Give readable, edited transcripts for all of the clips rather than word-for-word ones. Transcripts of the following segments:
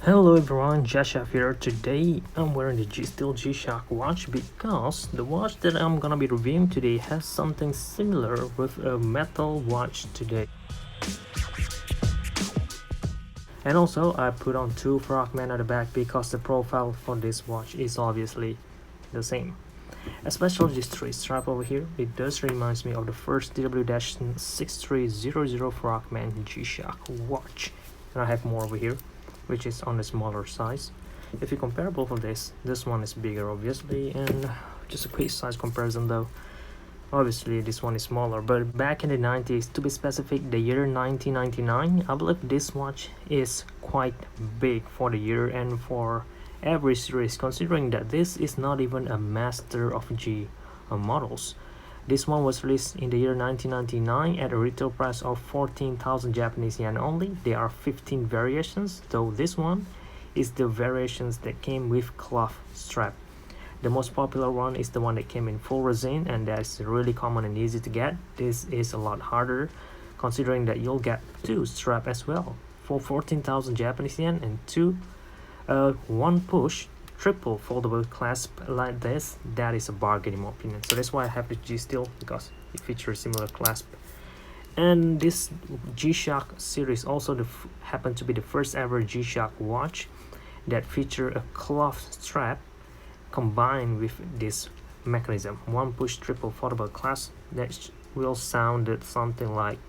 Hello everyone, gshock here. Today I'm wearing the G-Shock watch because the watch that I'm gonna be reviewing today has something similar with a metal watch today. And also I put on two frogmen at the back because the profile for this watch is obviously the same. Especially this three strap over here, it does reminds me of the first DWX-100 frogman G-Shock watch. And I have more over here, which is on the smaller size. If you compare both of this one is bigger obviously, and just a quick size comparison though, obviously this one is smaller. But back in the 90s, to be specific, the year 1999, I believe this watch is quite big for the year and for every series, considering that this is not even a master of G models. This one was released in the year 1999 at a retail price of 14,000 Japanese yen only. There are 15 variations, though this one is the variations that came with cloth strap. The most popular one is the one that came in full resin, and that's really common and easy to get. This is a lot harder, considering that you'll get two strap as well for 14,000 Japanese yen and two one push triple foldable clasp like this. That is a bargain in my opinion. So that's why I have the G Steel, because it features similar clasp. And this G-Shock series also happened to be the first ever G-Shock watch that feature a cloth strap combined with this mechanism, one push triple foldable clasp. That will sound something like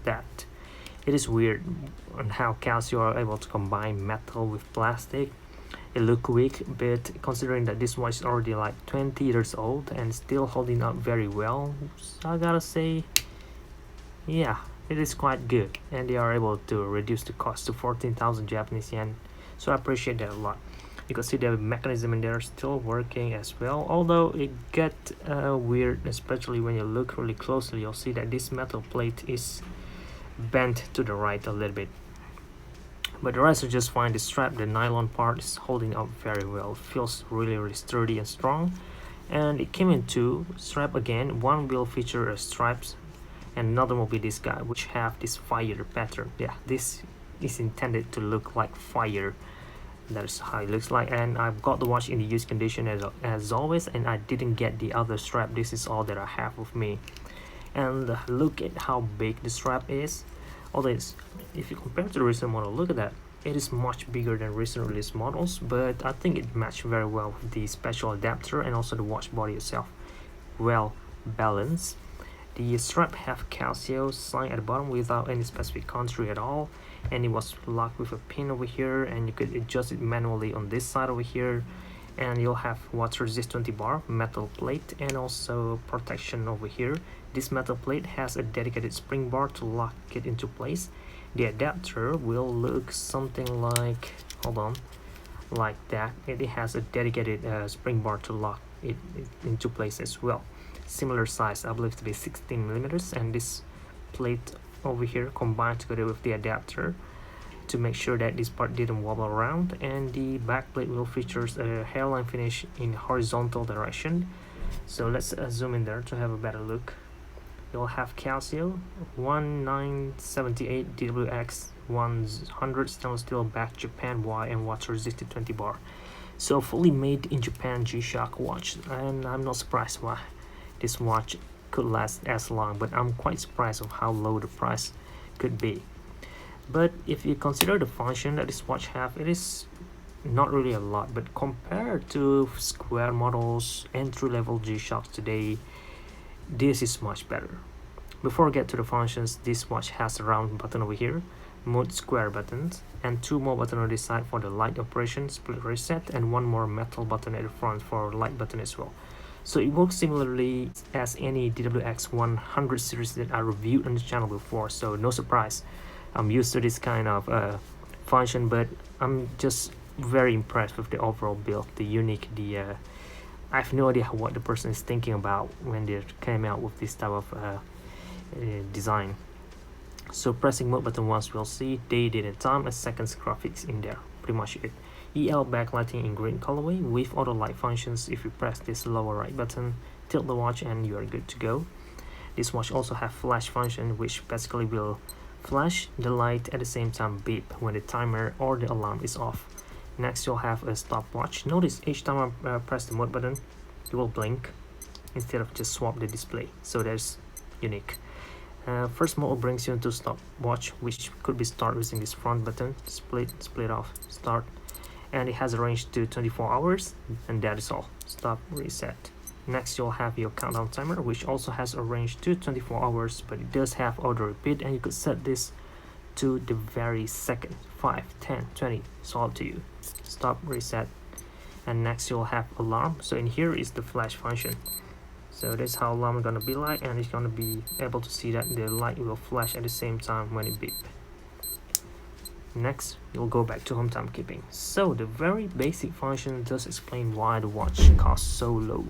that. It is weird on how Casio are able to combine metal with plastic. It look weak, but considering that this watch is already like 20 years old and still holding up very well, so I gotta say, yeah, it is quite good. And they are able to reduce the cost to 14,000 Japanese yen, so I appreciate that a lot. You can see the mechanism in there still working as well, although it get weird, especially when you look really closely. You'll see that this metal plate is bent to the right a little bit, but the rest are just fine. The strap, the nylon part, is holding up very well. Feels really sturdy and strong. And it came in two strap again. One will feature a stripes and another will be this guy, which have this fire pattern. Yeah, this is intended to look like fire. That is how it looks like. And I've got the watch in the used condition as always, and I didn't get the other strap. This is all that I have with me. And look at how big the strap is. Although if you compare to the recent model, look at that, it is much bigger than recent release models, but I think it matched very well with the special adapter and also the watch body itself. Well balanced. The strap have casio sign at the bottom without any specific country at all, and it was locked with a pin over here, and you could adjust it manually on this side over here. And you'll have water resist 20 bar metal plate and also protection over here. This metal plate has a dedicated spring bar to lock it into place. The adapter will look something like, hold on, like that. It has a dedicated spring bar to lock it into place as well. Similar size, I believe to be 16 millimeters, and this plate over here combined together with the adapter to make sure that this part didn't wobble around. And the back plate will feature a hairline finish in horizontal direction. So let's zoom in there to have a better look. You'll have Casio 1978 DWX-100 stainless steel back Japan Y and water resistant 20 bar. So fully made in Japan G-Shock watch, and I'm not surprised why this watch could last as long, but I'm quite surprised of how low the price could be. But if you consider the function that this watch have, it is not really a lot, but compared to square models, entry-level G-Shocks today, this is much better. Before I get to the functions, this watch has a round button over here, mode square buttons, and two more buttons on this side for the light operation, split reset, and one more metal button at the front for light button as well. So it works similarly as any DWX-100 series that I reviewed on the channel before, so no surprise. I'm used to this kind of function, but I'm just very impressed with the overall build, the unique, I have no idea what the person is thinking about when they came out with this type of design. So pressing mode button once, we'll see day, date and time, and seconds graphics in there, pretty much it. EL backlighting in green colorway with auto light functions. If you press this lower right button, tilt the watch and you are good to go. This watch also have flash function, which basically will flash the light at the same time beep when the timer or the alarm is off. Next, you'll have a stopwatch. Notice each time I press the mode button, it will blink instead of just swap the display. So that's unique. First mode brings you into stopwatch, which could be start using this front button, split off, start, and it has a range to 24 hours, and that is all. Stop, reset. Next, you'll have your countdown timer, which also has a range to 24 hours, but it does have auto repeat, and you could set this to the very second. 5, 10, 20, it's all up to you. Stop, reset. And next, you'll have alarm. So in here is the flash function. So that's how alarm is gonna be like, and it's gonna be able to see that the light will flash at the same time when it beep. Next, you'll go back to home timekeeping. So the very basic function does explain why the watch costs so low.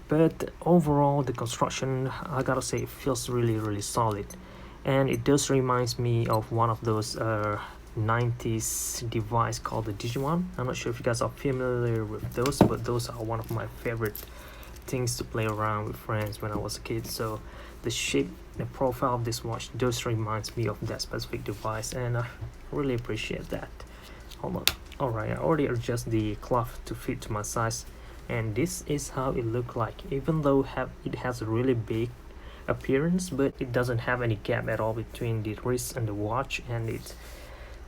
But overall, the construction, I gotta say, it feels really solid, and it does reminds me of one of those 90s device called the Digimon. I'm not sure if you guys are familiar with those, but those are one of my favorite things to play around with friends when I was a kid. So the shape, the profile of this watch does reminds me of that specific device, and I really appreciate that. Hold on. Alright, I already adjust the cloth to fit to my size, and this is how it look like. Even though it has a really big appearance, but it doesn't have any gap at all between the wrist and the watch, and it's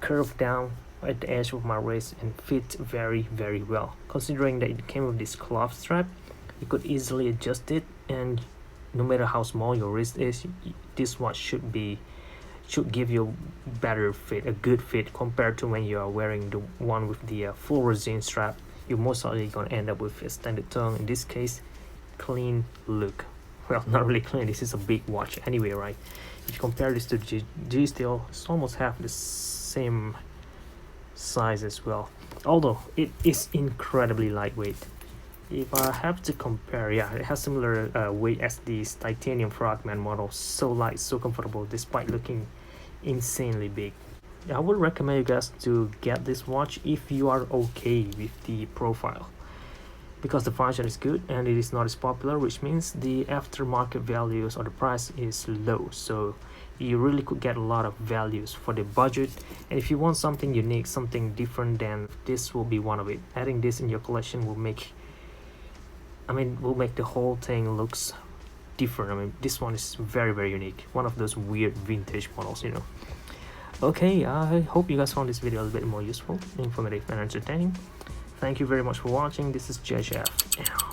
curved down at the edge of my wrist and fit very well. Considering that it came with this cloth strap, you could easily adjust it, and no matter how small your wrist is, this watch should give you better fit, a good fit, compared to when you are wearing the one with the full resin strap. You're most likely gonna end up with a standard tongue. In this case, clean look. Well, not really clean, this is a big watch anyway, right? If you compare this to G-Steel, it's almost half the same size as well, although it is incredibly lightweight. If I have to compare, yeah, it has similar weight as this titanium frogman model. So light, so comfortable, despite looking insanely big. I would recommend you guys to get this watch if you are okay with the profile, because the function is good and it is not as popular, which means the aftermarket values or the price is low. So you really could get a lot of values for the budget, and if you want something unique, something different, then this will be one of it. Adding this in your collection will make the whole thing looks different. I mean, this one is very unique, one of those weird vintage models, you know. Okay, I hope you guys found this video a little bit more useful, informative, and entertaining. Thank you very much for watching. This is JJF.